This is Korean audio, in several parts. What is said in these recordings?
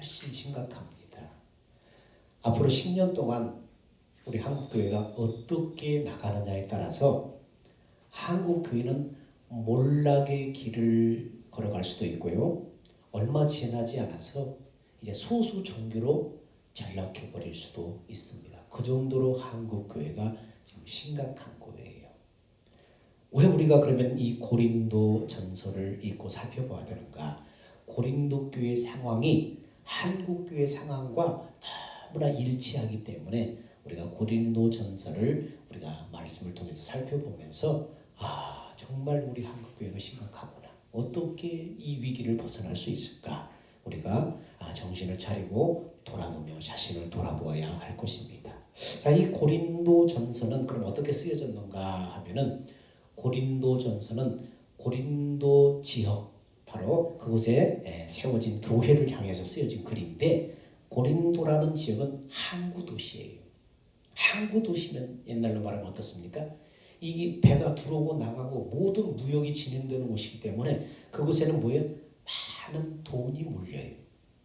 훨씬 심각합니다. 앞으로 10년 동안 우리 한국교회가 어떻게 나가느냐에 따라서 한국교회는 몰락의 길을 걸어갈 수도 있고요. 얼마 지나지 않아서 이제 소수 종교로 전락해버릴 수도 있습니다. 그 정도로 한국교회가 지금 심각한 거예요. 왜 우리가 그러면 이 고린도 전서를 읽고 살펴봐야 되는가? 고린도 교회 상황이 한국 교회 상황과 너무나 일치하기 때문에 우리가 고린도 전서를 우리가 말씀을 통해서 살펴보면서 정말 우리 한국 교회가 심각하구나. 어떻게 이 위기를 벗어날 수 있을까? 우리가 정신을 차리고 돌아보며 자신을 돌아보아야 할 것입니다. 자, 이 고린도 전서는 그럼 어떻게 쓰여졌는가 하면은 고린도 전서는 고린도 지역 바로 그곳에 세워진 교회를 향해서 쓰여진 글인데 고린도라는 지역은 항구 도시예요. 항구 도시면 옛날로 말하면 어떻습니까? 이 배가 들어오고 나가고 모든 무역이 진행되는 곳이기 때문에 그곳에는 뭐예요? 많은 돈이 몰려요.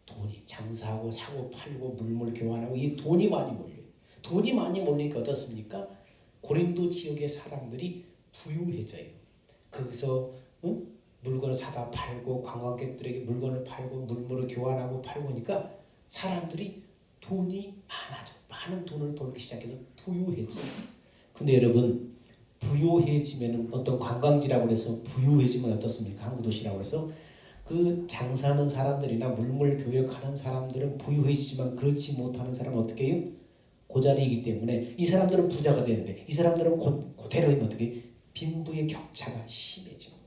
돈이 장사하고 사고 팔고 물물 교환하고 이 돈이 많이 몰려요. 돈이 많이 몰리니까 어떻습니까? 고린도 지역의 사람들이 부유해져요. 거기서 물건을 사다 팔고 관광객들에게 물건을 팔고 물물을 교환하고 팔고 하니까 사람들이 돈이 많아져. 많은 돈을 벌기 시작해서 부유해져요. 근데 여러분 부유해지면 어떤 관광지라고 해서 부유해지면 어떻습니까? 항구 도시라고 해서 그 장사하는 사람들이나 물물 교역하는 사람들은 부유해지지만 그렇지 못하는 사람은 어떻게 해요? 그 자리이기 때문에 이 사람들은 부자가 되는데 이 사람들은 그대로 어떻게 빈부의 격차가 심해지고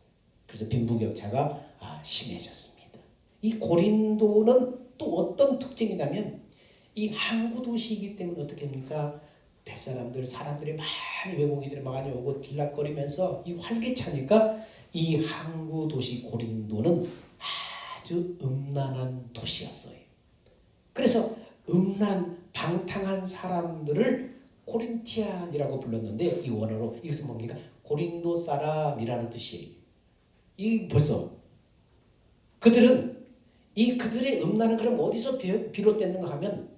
그래서 빈부격차가 심해졌습니다. 이 고린도는 또 어떤 특징이냐면 이 항구 도시이기 때문에 어떻게 합니까? 뱃사람들 사람들이 많이 외국인들이 많이 오고 들락거리면서 이 활기차니까 이 항구 도시 고린도는 아주 음란한 도시였어요. 그래서 음란 방탕한 사람들을 코린티안이라고 불렀는데 이 원어로 이것은 뭡니까? 고린도 사람이라는 뜻이에요. 이 벌써 그들은 이 그들의 음란은 그럼 어디서 비롯됐는가 하면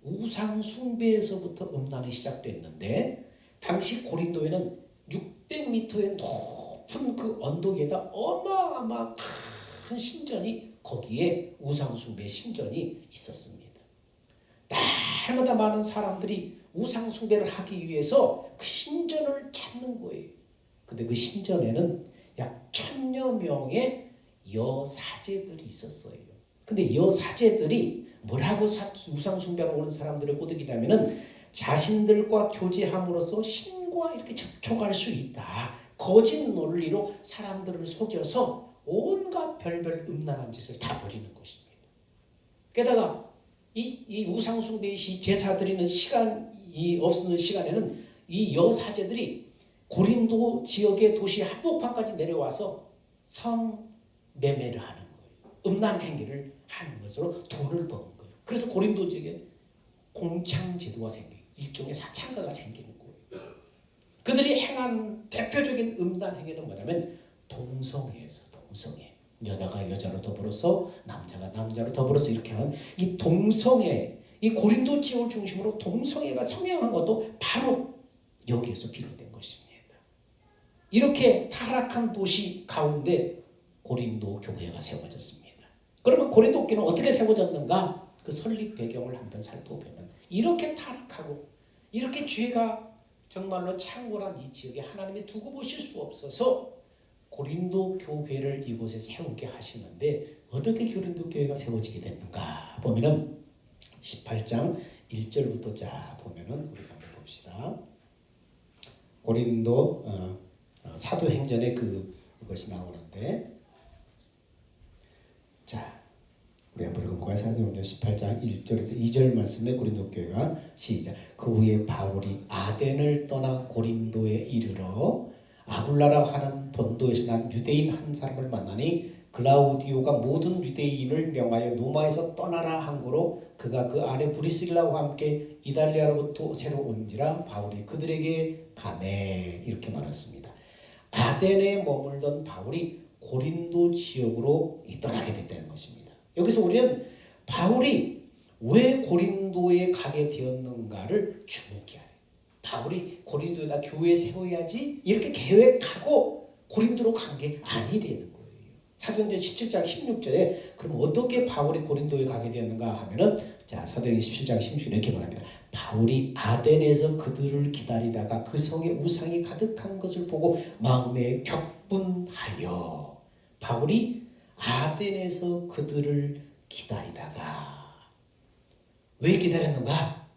우상 숭배에서부터 음란이 시작됐는데 당시 고린도에는 600m의 높은 그 언덕 위에다 어마어마한 큰 신전이 거기에 우상 숭배 신전이 있었습니다. 날마다 많은 사람들이 우상 숭배를 하기 위해서 그 신전을 찾는 거예요. 근데 그 신전에는 약 1000여 명의 여사제들이 있었어요. 근데 여사제들이 뭐라고 우상 숭배하러 오는 사람들을 꼬드기냐면은 자신들과 교제함으로써 신과 이렇게 접촉할 수 있다. 거짓 논리로 사람들을 속여서 온갖 별별 음란한 짓을 다 벌이는 것입니다. 게다가 이 우상 숭배의 제사 드리는 시간이 없는 시간에는 이 여사제들이 고린도 지역의 도시 한복판까지 내려와서 성매매를 하는 거예요. 음란 행위를 하는 것으로 돈을 버는 거예요. 그래서 고린도 지역에 공창제도가 생겨요. 일종의 사창가가 생기는 거예요. 그들이 행한 대표적인 음란 행위는 뭐냐면 동성애에서 동성애. 여자가 여자로 더불어서 남자가 남자로 더불어서 이렇게 하는 이 동성애, 이 고린도 지역을 중심으로 동성애가 성행한 것도 바로 여기에서 비롯된 것입니다. 이렇게 타락한 도시 가운데 고린도 교회가 세워졌습니다. 그러면 고린도 교회는 어떻게 세워졌는가? 그 설립 배경을 한번 살펴보면 이렇게 타락하고 이렇게 죄가 정말로 창궐한 이 지역에 하나님이 두고 보실 수 없어서 고린도 교회를 이곳에 세우게 하시는데 어떻게 고린도 교회가 세워지게 됐는가 보면은 18장 1절부터 자 보면은 우리가 한번 봅시다. 고린도 사도행전에 그것이 나오는데 자 우리 한번 읽어볼까요? 사도행전 18장 1절에서 2절 말씀에 고린도 교회가 시작. 그 후에 바울이 아덴을 떠나 고린도에 이르러 아굴라라 하는 본도에서 난 유대인 한 사람을 만나니 글라우디오가 모든 유대인을 명하여 노마에서 떠나라 한 거로 그가 그 아내 브리실라와 함께 이달리아로부터 새로 온지라 바울이 그들에게 가매 이렇게 말했습니다. 아덴에 머물던 바울이 고린도 지역으로 떠나게 됐다는 것입니다. 여기서 우리는 바울이 왜 고린도에 가게 되었는가를 주목해야 돼요. 바울이 고린도에다 교회 세워야지 이렇게 계획하고 고린도로 간 게 아니라는 거예요. 사도행전 17장 16절에 그럼 어떻게 바울이 고린도에 가게 되었는가 하면은 자 사도행전 17장 16절 이렇게 말합니다. 바울이 아덴에서 그들을 기다리다가 그 성에 우상이 가득한 것을 보고 마음에 격분하여 바울이 아덴에서 그들을 기다리다가 왜 기다렸는가?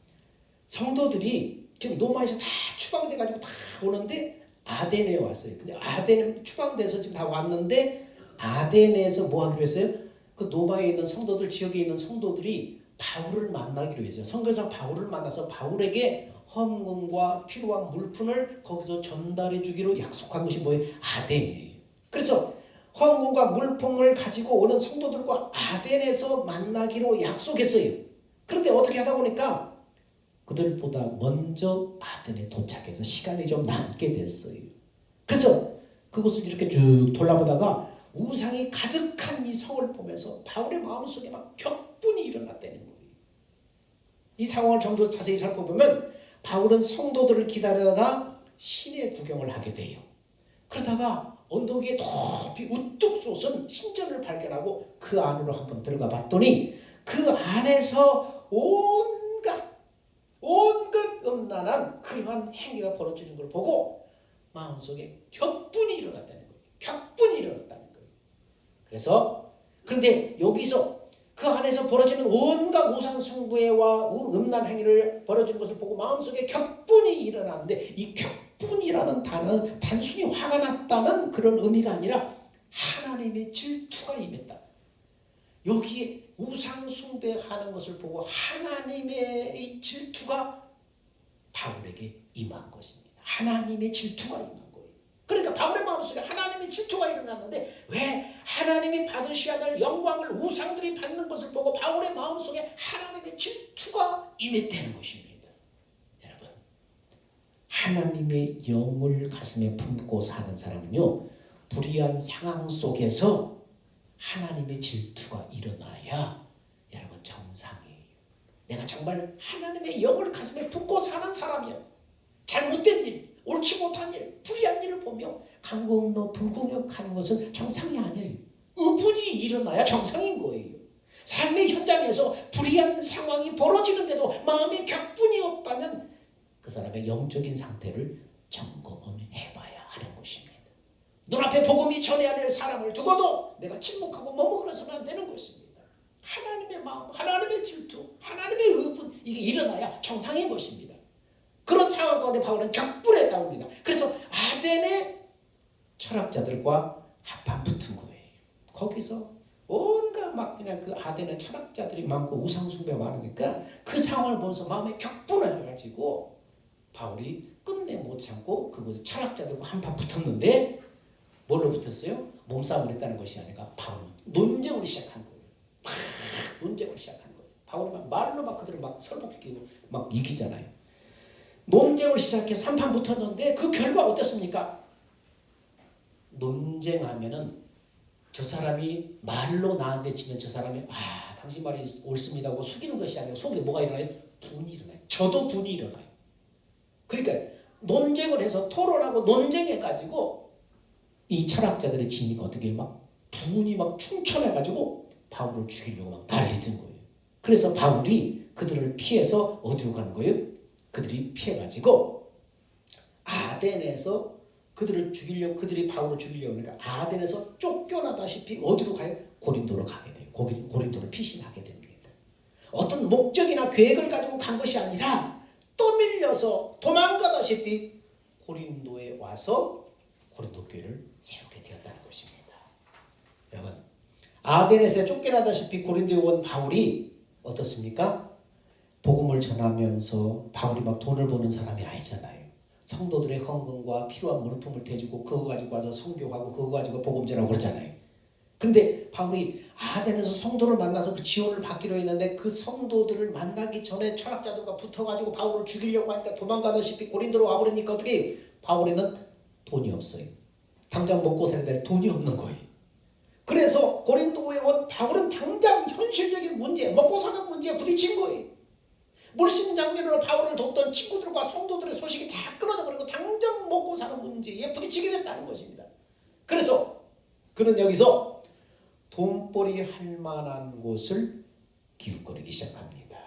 성도들이 지금 로마에서 다 추방돼가지고 다 오는데 아덴에 왔어요. 근데 아덴에 추방돼서 지금 다 왔는데 아덴에서 뭐 하기로 했어요? 그 노바에 있는 성도들, 지역에 있는 성도들이 바울을 만나기로 했어요. 선교사 바울을 만나서 바울에게 헌금과 필요한 물품을 거기서 전달해 주기로 약속한 것이 뭐예요? 아덴이에요. 그래서 헌금과 물품을 가지고 오는 성도들과 아덴에서 만나기로 약속했어요. 그런데 어떻게 하다 보니까 그들보다 먼저 아덴에 도착해서 시간이 좀 남게 됐어요. 그래서 그곳을 이렇게 쭉 돌아보다가 우상이 가득한 이 성을 보면서 바울의 마음속에 막 격분이 일어났다는 거예요. 이 상황을 좀 더 자세히 살펴보면 바울은 성도들을 기다리다가 시내 구경을 하게 돼요. 그러다가 언덕 위에 높이 우뚝 솟은 신전을 발견하고 그 안으로 한번 들어가 봤더니 그 안에서 온갖 음란한 그러한 행위가 벌어지는 걸 보고 마음속에 격분이 일어났다는 거예요. 격분이 일어났다는 거예요. 그래서 그런데 여기서 그 안에서 벌어지는 온갖 우상 숭배와 음란 행위를 벌어지는 것을 보고 마음속에 격분이 일어났는데 이 격분이라는 단어는 단순히 화가 났다는 그런 의미가 아니라 하나님의 질투가 임했다. 여기에 우상 숭배하는 것을 보고 하나님의 질투가 바울에게 임한 것입니다. 하나님의 질투가 임한 거예요. 그러니까 바울의 마음속에 하나님의 질투가 일어났는데 왜 하나님이 받으셔야 될 영광을 우상들이 받는 것을 보고 바울의 마음속에 하나님의 질투가 임했다는 것입니다. 여러분, 하나님의 영을 가슴에 품고 사는 사람은요, 불의한 상황 속에서 하나님의 질투가 일어나야 여러분 정상이에요. 내가 정말 하나님의 영을 가슴에 품고 사는 사람이야. 잘못된 일, 옳지 못한 일, 불의한 일을 보며 강공로 불공역하는 것은 정상이 아니에요. 의분이 일어나야 정상인 거예요. 삶의 현장에서 불의한 상황이 벌어지는데도 마음에 격분이 없다면 그 사람의 영적인 상태를 점검해봐야 하는 것입니다. 눈앞에 복음이 전해야 될 사람을 두고도 내가 침묵하고 머무르서는 안 되는 것입니다. 하나님의 마음, 하나님의 질투, 하나님의 의분 이게 일어나야 정상인 것입니다. 그런 상황 가운데 바울은 격분에 나옵니다. 그래서 아덴의 철학자들과 한판 붙은 거예요. 거기서 온갖 막 그냥 그 아덴의 철학자들이 많고 우상숭배가 많으니까 그 상황을 보면서 마음에 격분을 해가지고 바울이 끝내 못 참고 그곳에 철학자들과 한판 붙었는데 뭘로 붙었어요? 몸싸움을 했다는 것이 아니라 바울은 논쟁을 시작한 거예요. 막 논쟁을 시작한 거예요. 바울이 막 말로 막 그들을 막 설득시키고 막 이기잖아요. 논쟁을 시작해서 한판 붙었는데 그 결과 어땠습니까? 논쟁하면은 저 사람이 말로 나한테 치면 저 사람이 당신 말이 옳습니다 하고 숙이는 것이 아니라 속에 뭐가 일어나요? 분이 일어나요. 저도 분이 일어나요. 그러니까 논쟁을 해서 토론하고 논쟁해가지고 이 철학자들의 진위가 어떻게 막 분이 막 충천해가지고 바울을 죽이려고 막 난리든 거예요. 그래서 바울이 그들을 피해서 어디로 가는 거예요? 그들이 피해가지고 아덴에서 그들이 바울을 죽이려고 하니까 아덴에서 쫓겨나다시피 어디로 가요? 고린도로 가게 돼요. 고린도로 피신하게 됩니다. 어떤 목적이나 계획을 가지고 간 것이 아니라 떠밀려서 도망가다시피 고린도에 와서 고린도 교회를 세우게 되었다는 것입니다. 여러분, 아덴에서 쫓겨나다시피 고린도에 온 바울이 어떻습니까? 복음을 전하면서 바울이 막 돈을 버는 사람이 아니잖아요. 성도들의 헌금과 필요한 물품을 대주고 그거 가지고 와서 선교하고 그거 가지고 복음 전하고 그러잖아요. 그런데 바울이 아덴에서 성도를 만나서 그 지원을 받기로 했는데 그 성도들을 만나기 전에 철학자들과 붙어가지고 바울을 죽이려고 하니까 도망가다시피 고린도로 와버리니까 어떻게 해요? 바울에는 돈이 없어요. 당장 먹고 살아야 될 돈이 없는 거예요. 그래서 고린도에 온 바울은 당장 현실적인 문제, 먹고 사는 문제에 부딪힌 거예요. 물씬 장면으로 바울을 돕던 친구들과 성도들의 소식이 다 끊어져 버리고 당장 먹고 사는 문제에 부딪히게 됐다는 것입니다. 그래서 그는 여기서 돈벌이 할 만한 곳을 기웃거리기 시작합니다.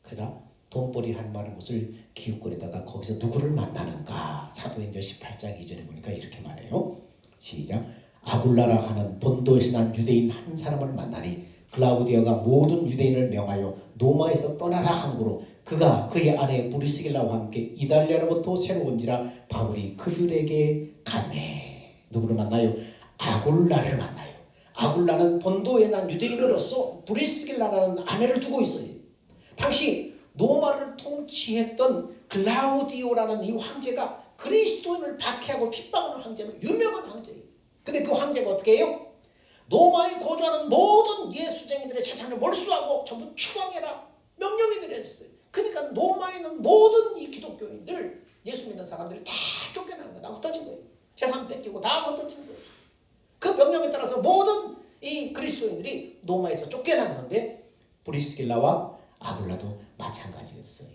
그러다 돈벌이 할 만한 곳을 기웃거리다가 거기서 누구를 만나는가? 사도행전 18장 2절에 보니까 이렇게 말해요. 시작. 아굴라라 하는 본도에서 난 유대인 한 사람을 만나니 글라우디아가 모든 유대인을 명하여 노마에서 떠나라 한고로 그가 그의 아내 브리스길라와 함께 이달리아로부터 새로 온지라 바울이 그들에게 가매. 누구를 만나요? 아굴라를 만나요. 아굴라는 본도에 난 유대인으로서 브리스길라라는 아내를 두고 있어요. 당시 노마를 통치했던 글라우디오라는 이 황제가 그리스도인을 박해하고 핍박하는 황제는 유명한 황제예요. 근데 그 황제가 어떻게 해요? 노마에 거주하는 모든 예수쟁이들의 재산을 몰수하고 전부 추방해라 명령이 내렸어요. 그러니까 노마에 있는 모든 이 기독교인들, 예수 믿는 사람들이 다 쫓겨나는 거예요. 다 흩어진 거예요. 재산 뺏기고 다 흩어진 거예요. 그 명령에 따라서 모든 이 그리스도인들이 노마에서 쫓겨났는데 브리스길라와 아굴라도 마찬가지였어요.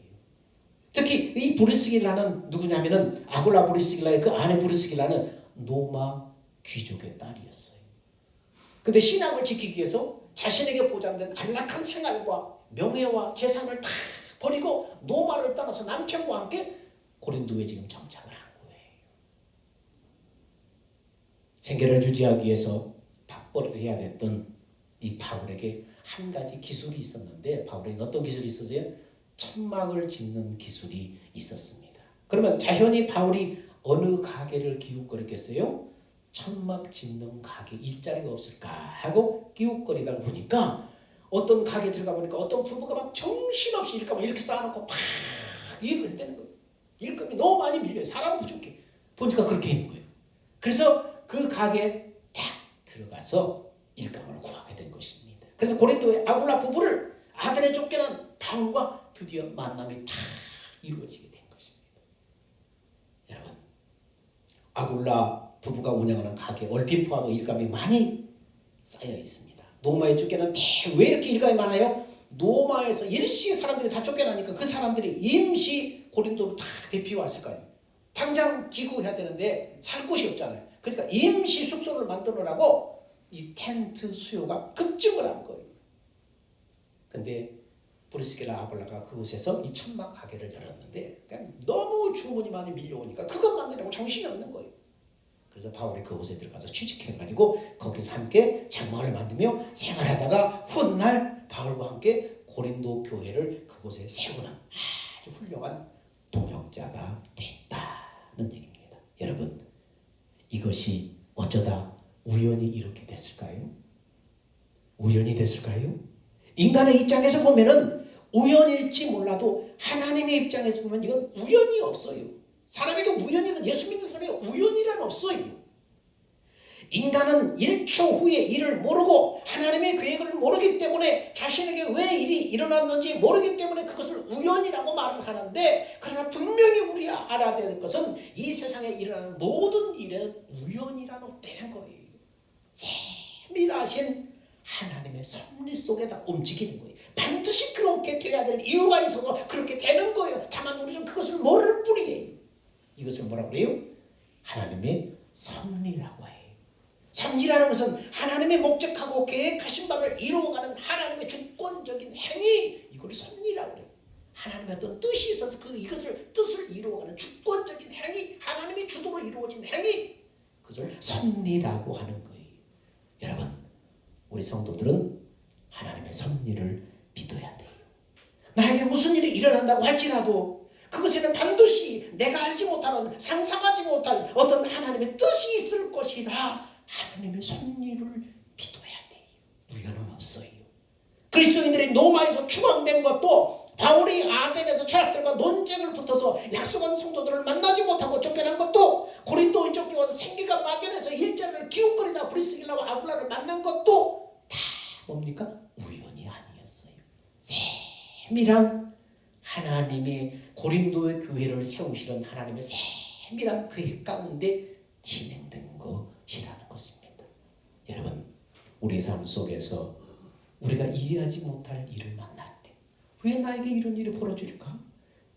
특히 이 브리스길라는 누구냐면은 아굴라 브리스길라의 그 아내 브리스길라는 노마 귀족의 딸이었어요. 근데 신앙을 지키기 위해서 자신에게 보장된 안락한 생활과 명예와 재산을 다 버리고 노마를 떠나서 남편과 함께 고린도에 지금 정착을 한 거예요. 생계를 유지하기 위해서 밥벌이를 해야 됐던 이 바울에게 한 가지 기술이 있었는데 바울에게 어떤 기술이 있었어요? 천막을 짓는 기술이 있었습니다. 그러면 자연히 바울이 어느 가게를 기웃거렸겠어요? 천막 짓는 가게 일자리가 없을까 하고 기웃거리다 보니까 어떤 가게 들어가 보니까 어떤 부부가 막 정신없이 일감을 이렇게 쌓아놓고 팍 일을 했다는 거예요. 일감이 너무 많이 밀려요. 사람 부족해. 보니까 그렇게 있는 거예요. 그래서 그 가게에 딱 들어가서 일감을 구하게 된 것입니다. 그래서 고린도의 아굴라 부부를 아들에 쫓겨난 바울과 드디어 만남이 다 이루어지게 된 것입니다. 여러분, 아굴라 부부가 운영하는 가게 얼핏 보아도 일감이 많이 쌓여 있습니다. 노마에 쫓겨난 왜 이렇게 일감이 많아요? 노마에서 일시에 사람들이 다 쫓겨나니까 그 사람들이 임시 고린도로 다 대피 왔을 거예요. 당장 기구해야 되는데 살 곳이 없잖아요. 그러니까 임시 숙소를 만들어라고 이 텐트 수요가 급증을 한 거예요. 근데 브리스길라 아굴라가 그곳에서 이 천막 가게를 열었는데 그냥 너무 주문이 많이 밀려오니까 그것 만드려고 정신이 없는 거예요. 그래서 바울이 그곳에 들어가서 취직해가지고 거기서 함께 장막을 만들며 생활하다가 훗날 바울과 함께 고린도 교회를 그곳에 세우는 아주 훌륭한 동역자가 됐다는 얘기입니다. 여러분, 이것이 어쩌다 우연히 이렇게 됐을까요? 우연이 됐을까요? 인간의 입장에서 보면은 우연일지 몰라도 하나님의 입장에서 보면 이건 우연이 없어요. 사람에게 우연이란, 예수 믿는 사람에게 우연이란 없어요. 인간은 1초 후에 일을 모르고 하나님의 계획을 모르기 때문에 자신에게 왜 일이 일어났는지 모르기 때문에 그것을 우연이라고 말을 하는데, 그러나 분명히 우리가 알아야 될 것은 이 세상에 일어나는 모든 일은 우연이란 없다는 거예요. 세밀하신 하나님의 섭리 속에다 움직이는 거예요. 반드시 그렇게 돼야 될 이유가 있어서 그렇게 되는 거예요. 다만 우리는 그것을 모를 뿐이에요. 이것을 뭐라고 그래요? 하나님의 섭리라고 해요. 섭리라는 것은 하나님의 목적하고 계획하신 바를 이루어가는 하나님의 주권적인 행위, 이걸 섭리라고 해요. 하나님의 어떤 뜻이 있어서 이것을 뜻을 이루어가는 주권적인 행위, 하나님의 주도로 이루어진 행위, 그것을 섭리라고 하는 거예요. 여러분, 우리 성도들은 하나님의 섭리를 믿어야 돼요. 나에게 무슨 일이 일어난다고 할지라도 그것에는 반드시 내가 알지 못하는, 상상하지 못할 어떤 하나님의 뜻이 있을 것이다. 하나님의 섭리를 믿어야 돼요. 우연은 없어요. 그리스도인들이 노마에서 추방된 것도 바울이 아덴에서 철학들과 논쟁을 붙어서 약속한 성도들을 만나지 못하고 쫓겨난 것도, 고린도에 쫓겨와서 생기가 막연해서 일자리를 기웃거리다 브리스길라와 아굴라를 만난 것도 다 뭡니까? 우연이 아니었어요. 세밀한 하나님의 고린도의 교회를 세우시는 하나님의 세밀한 계획 가운데 진행된 것이라는 것입니다. 여러분, 우리의 삶 속에서 우리가 이해하지 못할 일을 만날 때, 왜 나에게 이런 일이 벌어질까?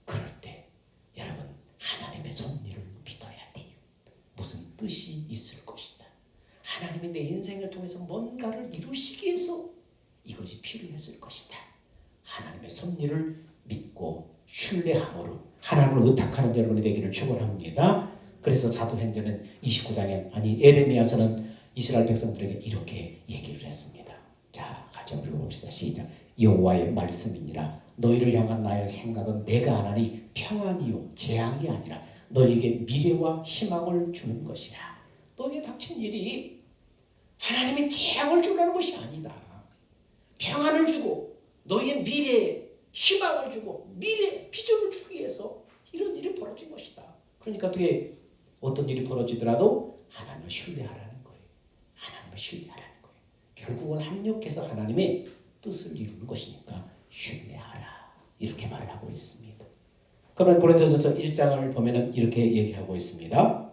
그럴 때 여러분, 하나님의 섭리를 믿어야 돼요. 무슨 뜻이 있을 것이다. 하나님이 내 인생을 통해서 뭔가를 이루시기 위해서 이것이 필요했을 것이다. 하나님의 섭리를 믿고 신뢰함으로 하나님을 의탁하는 여러분이 되기를 축원합니다. 그래서 사도행전은 29장에 에레미야서는 이스라엘 백성들에게 이렇게 얘기를 했습니다. 자, 같이 읽어봅시다. 시작. 여호와의 말씀이니라. 너희를 향한 나의 생각은 내가 하나니 평안이요 재앙이 아니라 너희에게 미래와 희망을 주는 것이라. 너희에게 닥친 일이 하나님의 재앙을 주려는 것이 아니다. 평안을 주고 너희의 미래에 희망을 주고 미래 비전을 주기 위해서 이런 일이 벌어진 것이다. 그러니까 어떻게 어떤 일이 벌어지더라도 하나님을 신뢰하라는 거예요. 하나님을 신뢰하라는 거예요. 결국은 합력해서 하나님의 뜻을 이루는 것이니까 신뢰하라. 이렇게 말을 하고 있습니다. 그러면 고린도전서 1장을 보면은 이렇게 얘기하고 있습니다.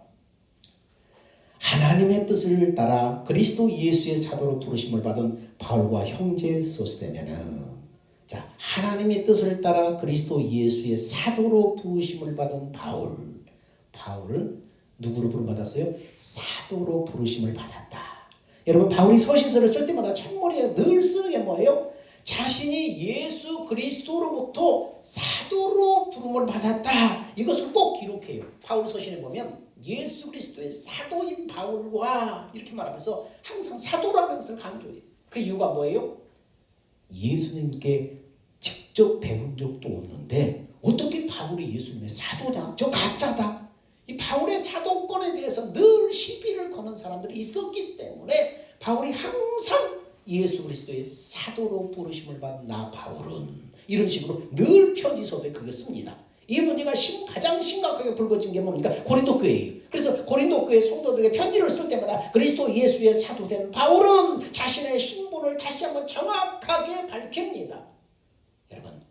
하나님의 뜻을 따라 그리스도 예수의 사도로 부르심을 받은 바울과 형제 소스되면은, 자, 하나님의 뜻을 따라 그리스도 예수의 사도로 부르심을 받은 바울은 누구로 부름받았어요? 사도로 부르심을 받았다. 여러분, 바울이 서신서를 쓸 때마다 첫머리에 늘 쓰는 게 뭐예요? 자신이 예수 그리스도로부터 사도로 부름을 받았다. 이것을 꼭 기록해요. 바울 서신에 보면 예수 그리스도의 사도인 바울과 이렇게 말하면서 항상 사도라는 것을 강조해요. 그 이유가 뭐예요? 예수님께 직접 배운 적도 없는데 어떻게 바울이 예수님의 사도냐? 저 가짜다. 이 바울의 사도권에 대해서 늘 시비를 거는 사람들이 있었기 때문에 바울이 항상 예수 그리스도의 사도로 부르심을 받은 나 바울은 이런 식으로 늘 편지서에 그거 씁니다. 이 문제가 가장 심각하게 불거진 게 뭡니까? 고린도 교회예요. 그래서 고린도 교회 성도들에게 편지를 쓸 때마다 그리스도 예수의 사도된 바울은 자신의 신분을 다시 한번 정확하게 밝힙니다. 여러분,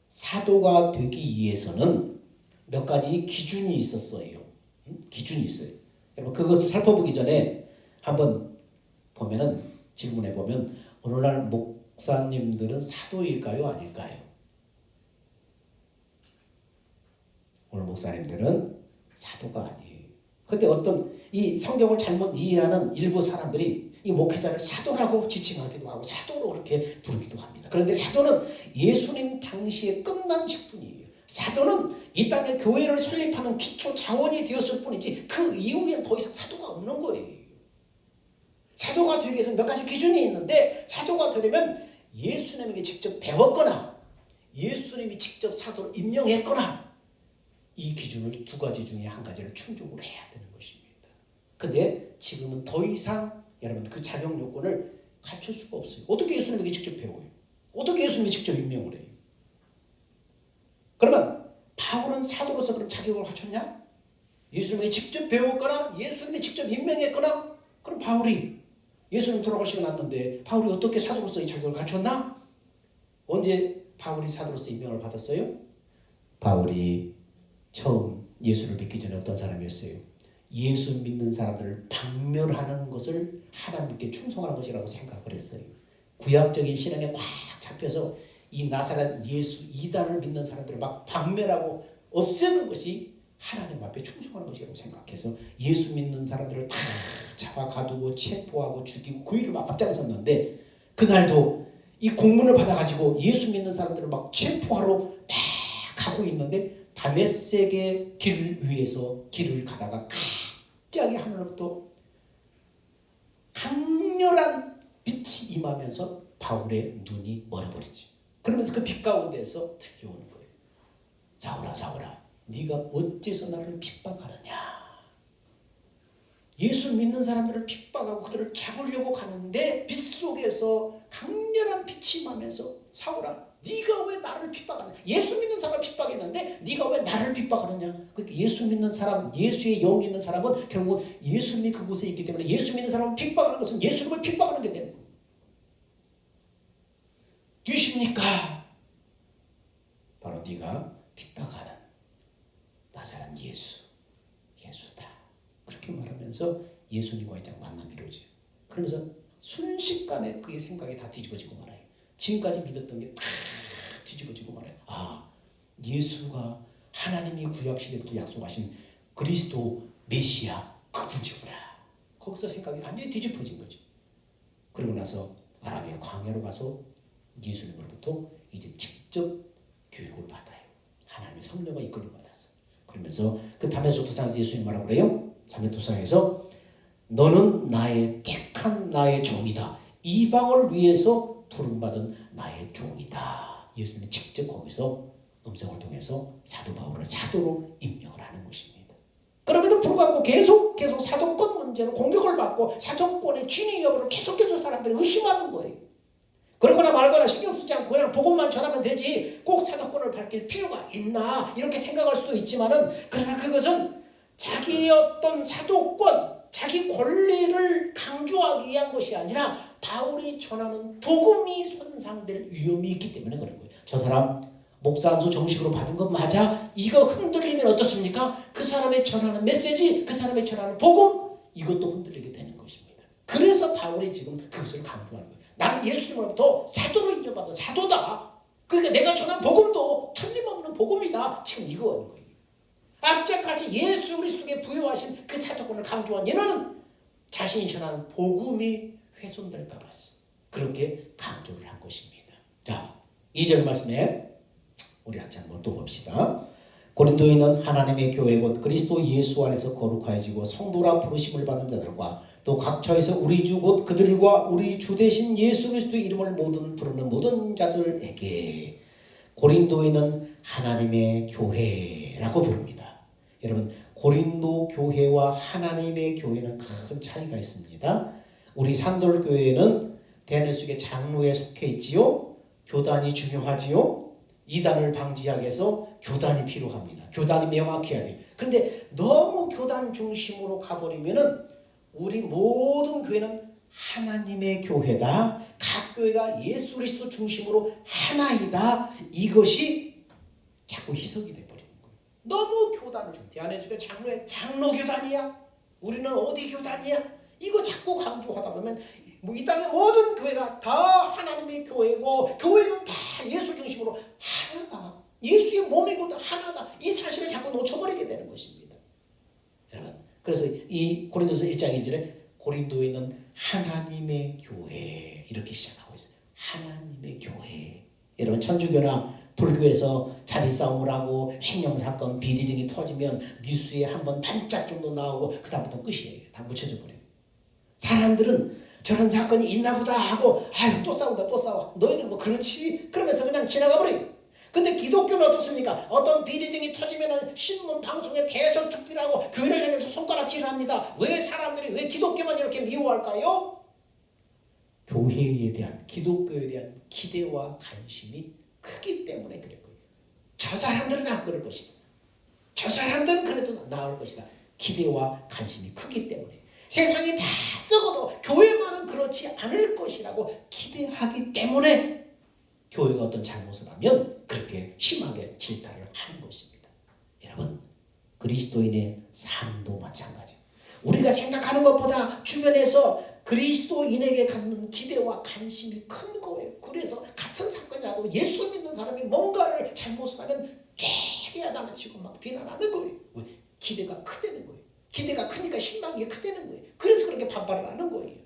사도가 되기 위해서는 몇 가지 기준이 있었어요. 기준이 있어요. 여러분, 그것을 살펴보기 전에 한번 보면은 질문해 보면 오늘날 목사님들은 사도일까요? 아닐까요? 오늘 목사님들은 사도가 아니에요. 근데 어떤 이 성경을 잘못 이해하는 일부 사람들이 이 목회자를 사도라고 지칭하기도 하고 사도로 그렇게 부르기도 합니다. 그런데 사도는 예수님 당시에 끝난 직분이에요. 사도는 이 땅에 교회를 설립하는 기초 자원이 되었을 뿐이지 그 이후엔 더 이상 사도가 없는 거예요. 사도가 되기 위해서 몇 가지 기준이 있는데 사도가 되려면 예수님에게 직접 배웠거나 예수님이 직접 사도로 임명했거나 이 기준을 두 가지 중에 한 가지를 충족을 해야 되는 것입니다. 근데 지금은 더 이상 여러분 그 자격 요건을 갖출 수가 없어요. 어떻게 예수님에게 직접 배워요? 어떻게 예수님이 직접 임명을 해요? 그러면 바울은 사도로서 그런 자격을 갖췄냐? 예수님에게 직접 배웠거나 예수님이 직접 임명했거나 그럼 바울이 예수님 돌아가시고 났는데 바울이 어떻게 사도로서 이 자격을 갖췄나? 언제 바울이 사도로서 임명을 받았어요? 바울이 처음 예수를 믿기 전에 어떤 사람이었어요? 예수 믿는 사람들을 박멸하는 것을 하나님께 충성하는 것이라고 생각을 했어요. 구약적인 신앙에 꽉 잡혀서 이 나사렛 예수 이단을 믿는 사람들을 막 박멸하고 없애는 것이 하나님 앞에 충성하는 것이라고 생각해서 예수 믿는 사람들을 다 잡아 가두고 체포하고 죽이고 그 일을 막 앞장섰는데 그날도 이 공문을 받아가지고 예수 믿는 사람들을 막 체포하러 막 가고 있는데 다메섹의 길 위에서 길을 가다가 갑자기 하늘로부터 강렬한 빛이 임하면서 바울의 눈이 멀어버리지. 그러면서 그 빛 가운데에서 들려오는 거예요. 사울아 사울아 네가 어째서 나를 핍박하느냐. 예수 믿는 사람들을 핍박하고 그들을 잡으려고 가는데 빛 속에서 강렬한 빛이 임하면서 사울아 네가 왜 나를 핍박하느냐. 예수 믿는 사람을 핍박했는데 네가 왜 나를 핍박하느냐. 그러니까 예수 믿는 사람, 예수의 영이 있는 사람은 결국 예수님이 그곳에 있기 때문에 예수 믿는 사람을 핍박하는 것은 예수님을 핍박하는 게 되는 거예요. 누구십니까? 바로 네가 핍박하는 나사렛 예수다. 그렇게 말하면서 예수님과 이제 만남이 이루어져요. 그러면서 순식간에 그의 생각이 다 뒤집어지고 말아요. 지금까지 믿었던 게 다 뒤집어지고 말아요. 아, 예수가 하나님이 구약시대부터 약속하신 그리스도 메시아 그분이구나. 거기서 생각이 완전히 뒤집어진 거죠. 그러고 나서 아라비아 광야로 가서 예수님으로부터 이제 직접 교육을 받아요. 하나님의 성령을 이끌림 받았어. 그러면서 그 담에서 도상에서 예수님 뭐라고 그래요? 담에 도상에서 너는 나의 택한 나의 종이다. 이방을 위해서 부름받은 나의 종이다. 예수님이 직접 거기서 음성을 통해서 사도 바울을 사도로 임명을 하는 것입니다. 그럼에도 불구하고 계속 사도권 문제로 공격을 받고 사도권의 진위 여부를 계속해서 사람들이 의심하는 거예요. 그러거나 말거나 신경 쓰지 않고 그냥 복음만 전하면 되지 꼭 사도권을 밝힐 필요가 있나 이렇게 생각할 수도 있지만은 그러나 그것은 자기의 어떤 사도권, 자기 권리를 강조하기 위한 것이 아니라 바울이 전하는 복음이 손상될 위험이 있기 때문에 그런 거예요. 저 사람 목사 안수 정식으로 받은 건 맞아? 이거 흔들리면 어떻습니까? 그 사람의 전하는 메시지, 그 사람의 전하는 복음 이것도 흔들리게 되는 것입니다. 그래서 바울이 지금 그것을 강조하는 거예요. 나는 예수님으로부터 사도로 인정받은 사도다. 그러니까 내가 전한 복음도 틀림없는 복음이다. 지금 이거 하는 거예요. 악자까지 예수 그리스도께 부여하신 그 사도권을 강조한 이는 자신이 전하는 복음이 훼손될까 봐서 그렇게 강조를 한 것입니다. 자, 2절 말씀에 우리 같이 한번 또 봅시다. 고린도인은 하나님의 교회 곧 그리스도 예수 안에서 거룩하여지고 성도라 부르심을 받는 자들과 또 각처에서 우리 주 곧 그들과 우리 주 대신 예수 그리스도 이름을 부르는 모든 자들에게 고린도인은 하나님의 교회라고 부릅니다. 여러분 고린도 교회와 하나님의 교회는 큰 차이가 있습니다. 우리 산돌교회는 대내숙의 장로에 속해 있지요. 교단이 중요하지요. 이단을 방지하기 위해서 교단이 필요합니다. 교단이 명확해야 돼요. 그런데 너무 교단 중심으로 가버리면은 우리 모든 교회는 하나님의 교회다. 각 교회가 예수 그리스도 중심으로 하나이다. 이것이 자꾸 희석이 돼버리는 거예요. 너무 교단을 좀 대안해주니까 장로 교단이야. 우리는 어디 교단이야? 이거 자꾸 강조하다 보면 뭐 이 땅의 모든 교회가 다 하나님의 교회고 교회는 다 예수 중심으로 하나다. 예수의 몸이고 하나다. 이 사실을 자꾸 놓쳐버리게 되는 것입니다. 여러분 그래서 이 고린도서 1장 1절에 고린도에는 하나님의 교회 이렇게 시작하고 있어요. 하나님의 교회. 여러분 천주교나 불교에서 자리 싸움을 하고 횡령사건 비리 등이 터지면 뉴스에 한번 반짝 정도 나오고 그 다음부터 끝이에요. 다 묻혀져 버려요. 사람들은 저런 사건이 있나 보다 하고 아유 또 싸운다 또 싸워. 너희들 뭐 그렇지? 그러면서 그냥 지나가 버려요. 근데 기독교는 어떻습니까? 어떤 비리 등이 터지면 신문 방송에 대서특필하고 교회를 향해서 손가락질을 합니다. 왜 사람들이 왜 기독교만 이렇게 미워할까요? 교회에 대한 기독교에 대한 기대와 관심이 크기 때문에 그럴 거예요. 저 사람들은 안 그럴 것이다. 저 사람들은 그래도 나을 것이다. 기대와 관심이 크기 때문에 세상이 다 썩어도 교회만은 그렇지 않을 것이라고 기대하기 때문에 교회가 어떤 잘못을 하면 그렇게 심하게 질타를 하는 것입니다. 여러분 그리스도인의 삶도 마찬가지. 우리가 생각하는 것보다 주변에서 그리스도인에게 갖는 기대와 관심이 큰 거예요. 그래서 같은 사건이라도 예수 믿는 사람이 뭔가를 잘못을 하면 되게 야단치고 막 비난하는 거예요. 왜? 기대가 크다는 거예요. 기대가 크니까 실망이 크다는 거예요. 그래서 그렇게 반발을 하는 거예요.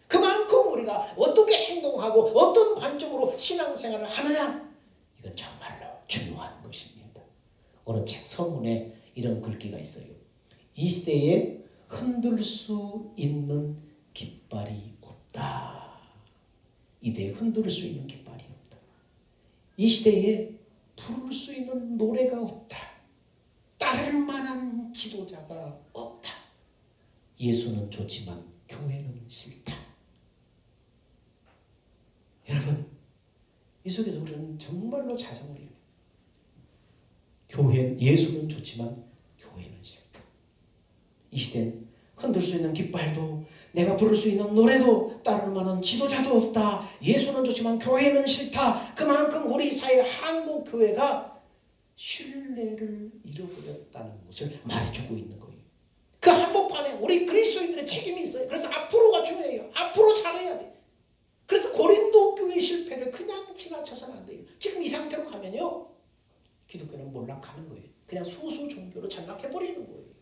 그만큼 우리가 어떻게 행동하고 어떤 관점으로 신앙생활을 하느냐 이건 정말로 중요한 것입니다. 어느 책 서문에 이런 글귀가 있어요. 이 시대에 흔들 수 있는 깃발이 없다. 이 시대에 흔들 수 있는 깃발이 없다. 이 시대에 부를 수 있는 노래가 없다. 따를 만한 지도자가 없다. 예수는 좋지만 교회는 싫다. 여러분 이 속에서 우리는 정말로 자성을 해야 돼요. 예수는 좋지만 교회는 싫다. 이 시대는 흔들 수 있는 깃발도 내가 부를 수 있는 노래도 따를 만한 지도자도 없다. 예수는 좋지만 교회는 싫다. 그만큼 우리 사회 한국 교회가 신뢰를 잃어버렸다는 것을 말해주고 있는 거예요. 그 한복판에 우리 그리스도인들의 책임이 있어요. 그래서 앞으로가 중요해요. 앞으로 잘해야 돼. 그래서 고린도 교회 실패를 그냥 지나쳐서는 안 돼요. 지금 이 상태로 가면요, 기독교는 몰락하는 거예요. 그냥 소수 종교로 전락해버리는 거예요.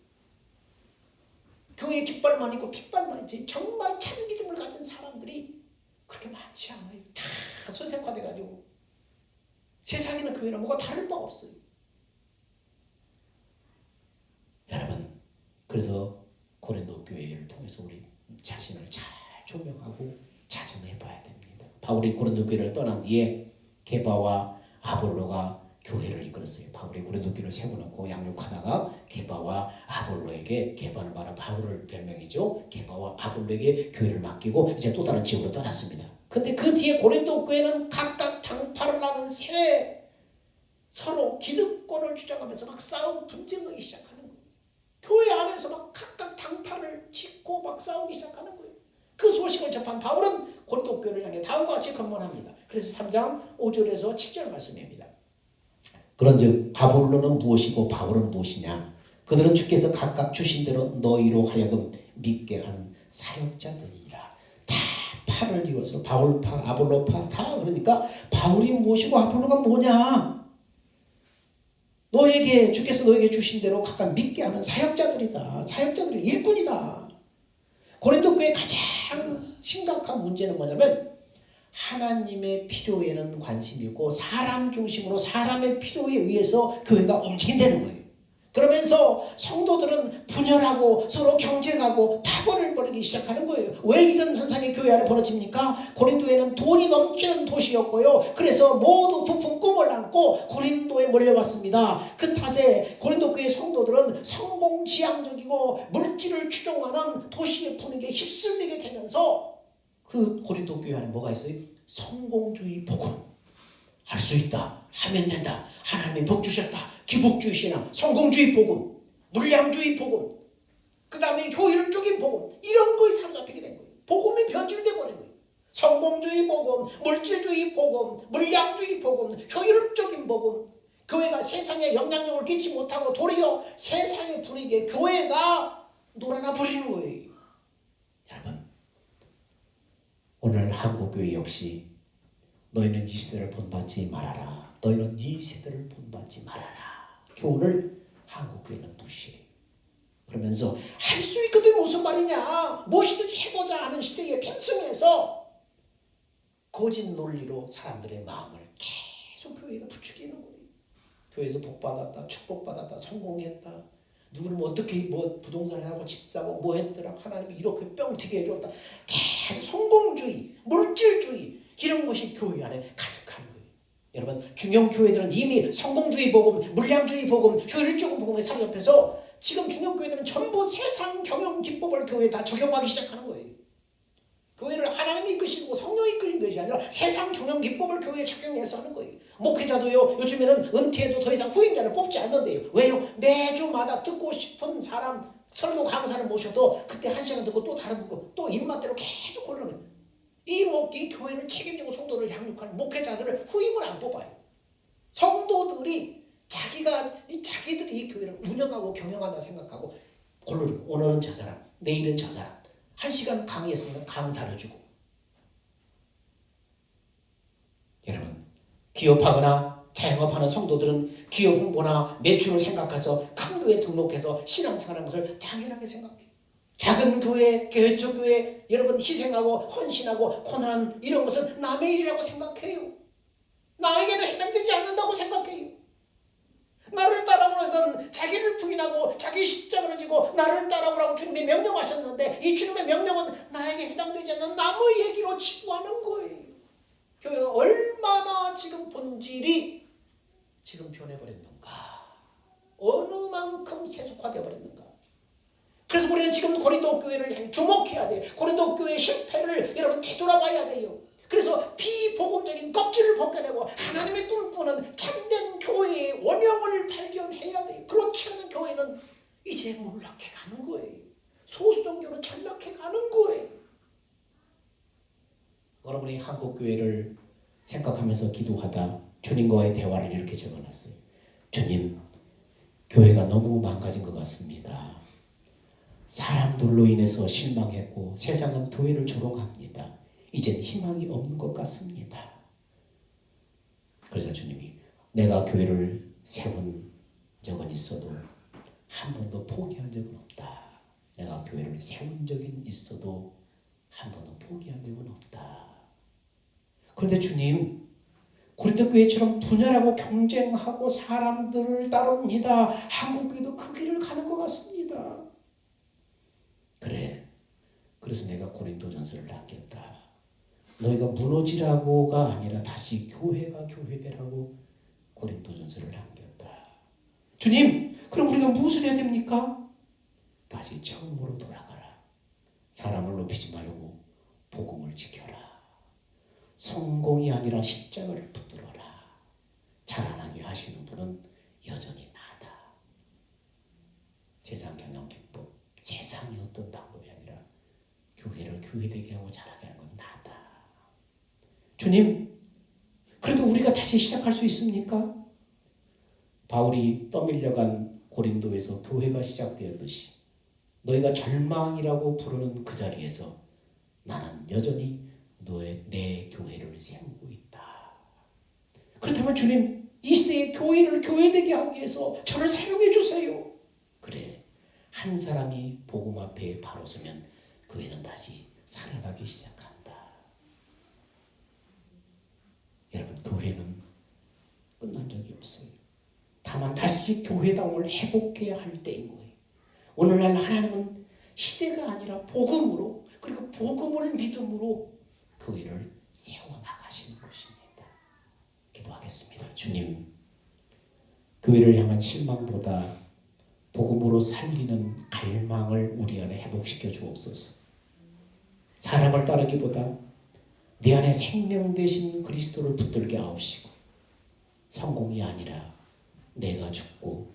교회 깃발만 있고 핏발만 있지 정말 참 믿음을 가진 사람들이 그렇게 많지 않아요. 다 손색화돼가지고 세상에는 교회랑 뭐가 다를 바 없어요. 여러분, 그래서 고린도 교회를 통해서 우리 자신을 잘 조명하고 자정해 봐야 됩니다. 바울이 고린도 교회를 떠난 뒤에 게바와 아볼로가 교회를 이끌었어요. 바울이 고린도 교회를 세워놓고 양육하다가 게바와 아볼로에게, 게바는 바로 바울을 별명이죠. 게바와 아볼로에게 교회를 맡기고 이제 또 다른 지역으로 떠났습니다. 근데 그 뒤에 고린도 교회는 각각 당파를 나눈 새 서로 기득권을 주장하면서 막 싸우고 분쟁하기 시작하는 거예요. 교회 안에서 막 각각 당파를 싣고 막 싸우기 시작하는 거예요. 그 소식을 접한 바울은 고린도 교회를 향해 다음과 같이 건면합니다. 그래서 3장 5절에서 7절 말씀입니다. 그런즉 아볼로는 무엇이고 바울은 무엇이냐? 그들은 주께서 각각 주신 대로 너희로 하여금 믿게 한 사역자들이라. 다 파를 이어서 바울파, 아볼로파 다. 그러니까 바울이 무엇이고 아볼로가 뭐냐? 너에게 주께서 너에게 주신 대로 각각 믿게 하는 사역자들이다. 사역자들이 일꾼이다. 고린도 교회의 가장 심각한 문제는 뭐냐면 하나님의 필요에는 관심이 없고 사람 중심으로 사람의 필요에 의해서 교회가 움직인다는 거예요. 그러면서 성도들은 분열하고 서로 경쟁하고 파벌을 벌이기 시작하는 거예요. 왜 이런 현상이 교회 안에 벌어집니까? 고린도에는 돈이 넘치는 도시였고요. 그래서 모두 부푼 꿈을 안고 고린도에 몰려왔습니다. 그 탓에 고린도 교회 성도들은 성공지향적이고 물질을 추종하는 도시의 분위기에 휩쓸리게 되면서 그 고린도 교회 안에 뭐가 있어요? 성공주의 복음. 할 수 있다. 하면 된다. 하나님이 복 주셨다. 기복주의 신앙, 성공주의 복음, 물량주의 복음, 그 다음에 효율적인 복음, 이런 거에 사로잡히게 된 거예요. 복음이 변질돼 버린 거예요. 성공주의 복음, 물질주의 복음, 물량주의 복음, 효율적인 복음. 교회가 세상에 영향력을 끼치지 못하고 도리어 세상의 분위기에 교회가 놀아나 버리는 거예요. 여러분, 오늘 한국교회 역시 너희는 이 세대를 본받지 말아라. 너희는 이 세대를 본받지 말아라. 교훈을 한국교회는 무시해요. 그러면서 할 수 있거든 무슨 말이냐. 무엇이든지 해보자 하는 시대에 편승해서 거짓 논리로 사람들의 마음을 계속 교회가 부추기는 거예요. 교회에서 복받았다, 축복받았다, 성공했다. 누구는 뭐 어떻게 뭐 부동산을 하고 집 사고 뭐 했더라. 하나님이 이렇게 뻥튀기 해줬다. 계속 성공주의, 물질주의 이런 것이 교회 안에 가득한 거예요. 여러분, 중형 교회들은 이미 성공주의 복음, 물량주의 복음, 효율적 복음에 사로잡혀서 지금 중형 교회들은 전부 세상 경영 기법을 교회에 다 적용하기 시작하는 거예요. 교회를 하나님이 이끄시고 성령이 이끄는 것이 아니라 세상 경영 기법을 교회에 적용해서 하는 거예요. 목회자도요, 요즘에는 은퇴해도 더 이상 후임자를 뽑지 않는데요. 왜요? 매주마다 듣고 싶은 사람, 설교 강사를 모셔도 그때 1시간 듣고 또 다른 거, 또 입맛대로 계속 고르는 거예요. 이 교회를 책임지고 성도를 양육하는 목회자들을 후임을 안 뽑아요. 성도들이 자기들이 이 교회를 운영하고 경영한다 생각하고 고르는, 오늘은 저 사람, 내일은 저 사람. 1시간 강의했으면 강사를 주고. 여러분, 기업하거나 자영업하는 성도들은 기업 홍보나 매출을 생각해서 큰 교회에 등록해서 신앙생활하는 것을 당연하게 생각해요. 작은 교회, 개척 교회, 여러분 희생하고 헌신하고 고난 이런 것은 남의 일이라고 생각해요. 나에게는 해당되지 않는다고 생각해요. 나를 따라오는 자기를 부인하고 자기 십자가를 지고 나를 따라오라고 주님이 명령하셨는데 이 주님의 명령은 나에게 해당되지 않는 남의 얘기로 치부하는 거예요. 교회가 얼마나 지금 본질이 지금 변해버렸는가. 어느 만큼 세속화되어 버렸는가. 그래서 우리는 지금 고린도 교회를 주목해야 돼요. 고린도 교회의 실패를 여러분 되돌아봐야 돼요. 그래서 비복음적인 껍질을 벗겨내고 하나님의 꿈꾸는 참된 교회의 원형을 발견해야 돼요. 그렇지 않은 교회는 이제 몰락해 가는 거예요. 소수종교는 전락해 가는 거예요. 여러분이 한국교회를 생각하면서 기도하다 주님과의 대화를 이렇게 적어놨어요. 주님, 교회가 너무 망가진 것 같습니다. 사람들로 인해서 실망했고 세상은 교회를 조롱합니다. 이젠 희망이 없는 것 같습니다. 그래서 주님이 내가 교회를 세운 적은 있어도 한 번도 포기한 적은 없다. 내가 교회를 세운 적은 있어도 한 번도 포기한 적은 없다. 그런데 주님, 고린도 교회처럼 분열하고 경쟁하고 사람들을 따릅니다. 한국 교회도 그 길을 가는 것 같습니다. 그래. 그래서 내가 고린도전서를 남겼다. 너희가 무너지라고가 아니라 다시 교회가 교회되라고 고린도전서를 남겼다. 주님, 그럼 우리가 무엇을 해야 됩니까? 다시 처음으로 돌아가라. 사람을 높이지 말고 복음을 지켜라. 성공이 아니라 십자가를 붙들어라. 자라나게 하시는 분은 여전히 나다. 세상 경영기법, 세상이 어떤 방법이 아니라 교회를 교회되게 하고 자라게 하는 건 나다. 주님, 그래도 우리가 다시 시작할 수 있습니까? 바울이 떠밀려간 고린도에서 교회가 시작되었듯이 너희가 절망이라고 부르는 그 자리에서 나는 여전히 내 교회를 세우고 있다. 그렇다면 주님, 이 시대의 교회를 교회되게 하기 위해서 저를 사용해 주세요. 그래, 한 사람이 복음 앞에 바로 서면 교회는 다시 살아나기 시작한다. 여러분, 교회는 끝난 적이 없어요. 다만 다시 교회다움을 회복해야 할 때인 거예요. 오늘날 하나님은 시대가 아니라 복음으로, 그리고 복음을 믿음으로 교회를 세워나가시는 것입니다. 기도하겠습니다. 주님, 교회를 향한 실망보다 복음으로 살리는 갈망을 우리 안에 회복시켜 주옵소서. 사람을 따르기보다 내 안에 생명 되신 그리스도를 붙들게 하옵시고, 성공이 아니라 내가 죽고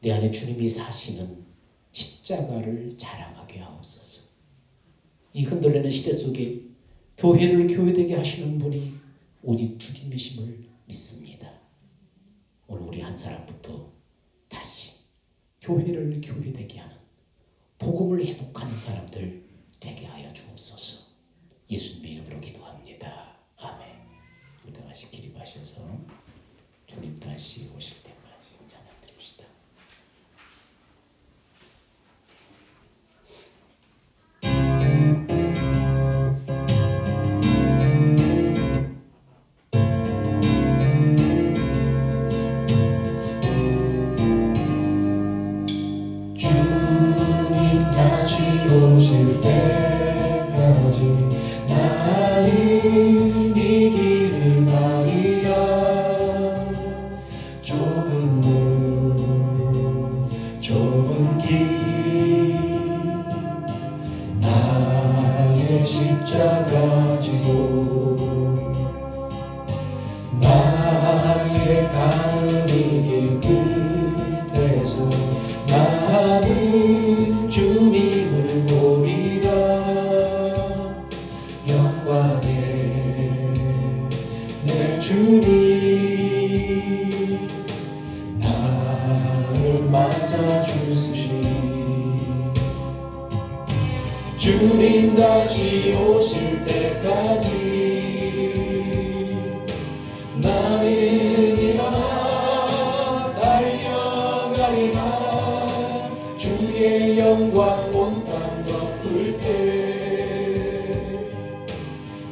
내 안에 주님이 사시는 십자가를 자랑하게 하옵소서. 이 흔들리는 시대 속에 교회를 교회되게 하시는 분이 오직 주님이심을 믿습니다. 오늘 우리 한 사람부터 다시 교회를 교회되게 하는, 복음을 회복하는 사람들 되게 하여 주옵소서. 예수님의 이름으로 기도합니다. 아멘. 우리 다 같이 기립하셔서 주님 다시 오실 때까지 찬양 드립시다. 주님 다시 오실 때까지 나는 이 길을 가리라. 좁은 문, 좁은 길, 나의 십자가 지고 나의 가는 이 길 끝에서 나는 주님을 보리라. 영광의 내 주님, 나를 맞아주시니 주님 다시 오실 때까지 나는 일어나 달려가리라. 주의 영광 온 땅 덮을 때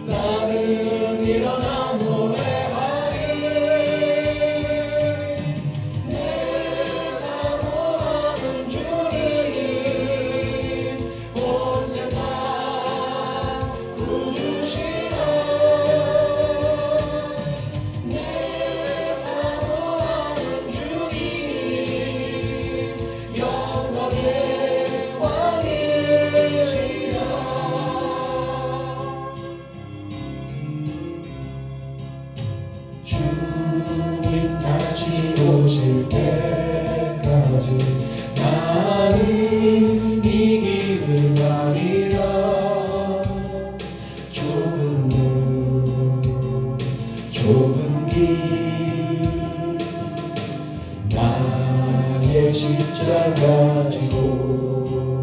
나는 일어나 노래하리. 내 사모하는 주님 온 세상 구주시라. 내 사모하는 주님 영광의 왕이시라. 주님 다시 오실 때까지 나는 이 길을 가리라. 좁은 문, 좁은 길, 나의 십자가 지고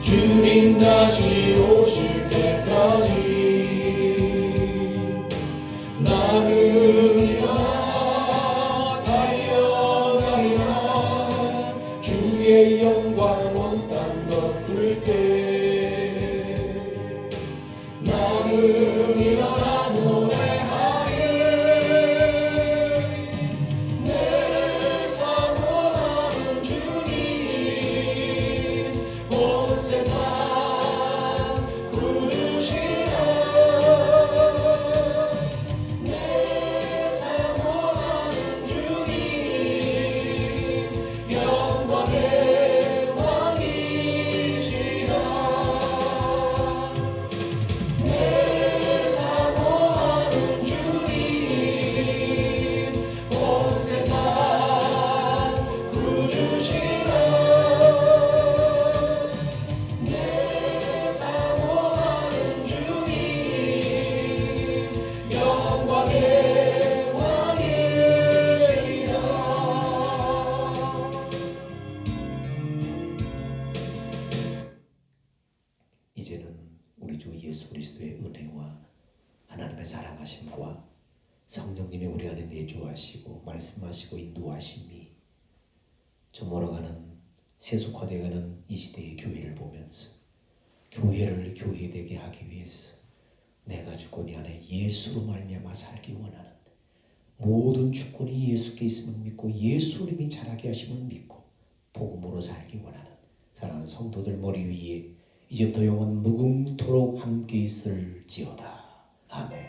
주님 다시 오실 때까지 나는 일어나 달려가리라 주의 영광 온 땅 덮을 때 나는 일어나 노래하리 내 사모하는 주님 온 세상 구주시라 내 사모하는 주님 영광의 왕이시라 내 사모하는 주님 온 세상 구주시라 내 사모하는 주님 영광의 왕이시라. 이제는 우리 주 예수 그리스도의 은혜와 하나님의 사랑하심과 성령님의 우리 안에 내주하시고 말씀하시고 인도하심이 저물어가는 세속화되어가는 이 시대의 교회를 보면서 교회를 교회되게 하기 위해서 내가 죽고 네 안에 예수로 말미암아 살기 원하는 모든 주권이 예수께 있음을 믿고 예수님이 자라게 하심을 믿고 복음으로 살기 원하는 사랑하는 성도들 머리 위에 이제부터 영원 무궁토록 함께 있을지어다. 아멘.